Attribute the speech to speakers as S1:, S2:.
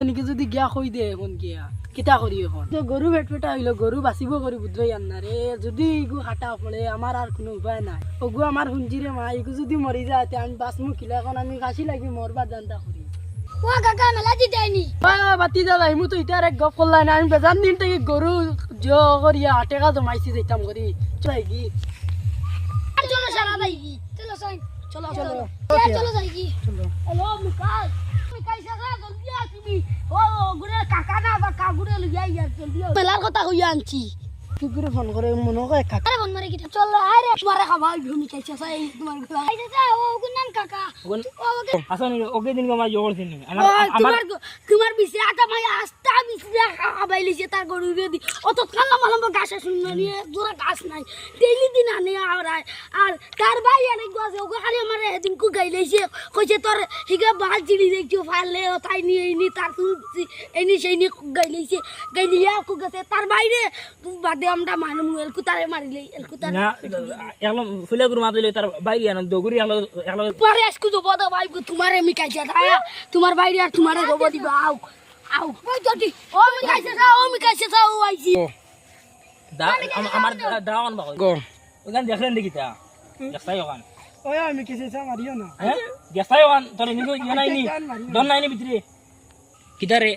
S1: নিকে যদি গিয়া কই দে এখন গিয়া কিতা করি এখন তো গরু পেটা হইলো গরু বাঁচিব করি বুঝবাই আন না রে যদি ইগু হাঁটা পড়ে আমার আর কোনো উপায় নাই ওগু আমার হুঞ্জিরে মা ইগু যদি মরি যায় আমি বাঁচমু কিলা এখন আমি কাশি লাগি মরবার দান্দা করি
S2: ও কাকা মেলা দি দেয়নি
S1: বাতি দাদা ইমু তো ইটার এক গপ করলাই না আমি বেজান দিন থেকে গরু করিয়া টেকা জমাইছি যেতাম করি চলাই কি
S2: চলো সারা ভাই চলো সাই চলো চলো চলো যাই কি
S1: চলো
S2: হ্যালো মিকাই মিকাই সারা জলদি আসবি ও গুরে কাকা না বা কাগুরে লইয়া ইয়া জলদি মেলার কথা কইয়া আনছি
S1: কি করে ফোন করে মনে হয় কাকা
S2: আরে বন্ধ মারে কি চলো আরে তোমারে খাবার ভূমি কাইছা সাই তোমার গলা আইছা ও গুন নাম কাকা ও ওকে
S3: আসলে ওকে দিন আমার জোর দিন
S2: তোমার তোমার বিছে আটা মাই আস্তা বিছে খাবাইলিছে তার গরুরে দি অত কালা মালাম গাছে শুননা নিয়ে জোরা গাছ নাই ডেইলি দিন আনে আর তার ভাই আরে গাছে ওকে খালি আমারে এদিন কু গাইলেছে কইছে তোর হিগা বাল জিলি দেখছো ফালে তাই নিয়ে নি তার তুই এনি সেই নি গাইলেছে গাইলিয়া কু গাছে তার বাইরে বাদে আমরা মানু এলকু তারে মারিলে এলকু তার
S3: না একদম ফুলে গুরু মাতলে তার বাইরে আনন্দ দগুরি একদম
S2: পরে আজকে তো বড় ভাই তোমারে মিকাইছে তায়া তোমার বাইরে আর তোমারে গোব দিবা আও আও ওই জটি ও মিকাইছে যাও আইছি
S3: দা আমার দাওয়ান বাকো
S1: গো
S3: ওখান দেখলেন দেখি তা দেখছাই ওখান
S1: ওই আমি কিছু মারিও না
S3: হ্যাঁ দেখছাই ওখান তোর নিগো ইয়া নাইনি দন নাইনি ভিতরে কিদারে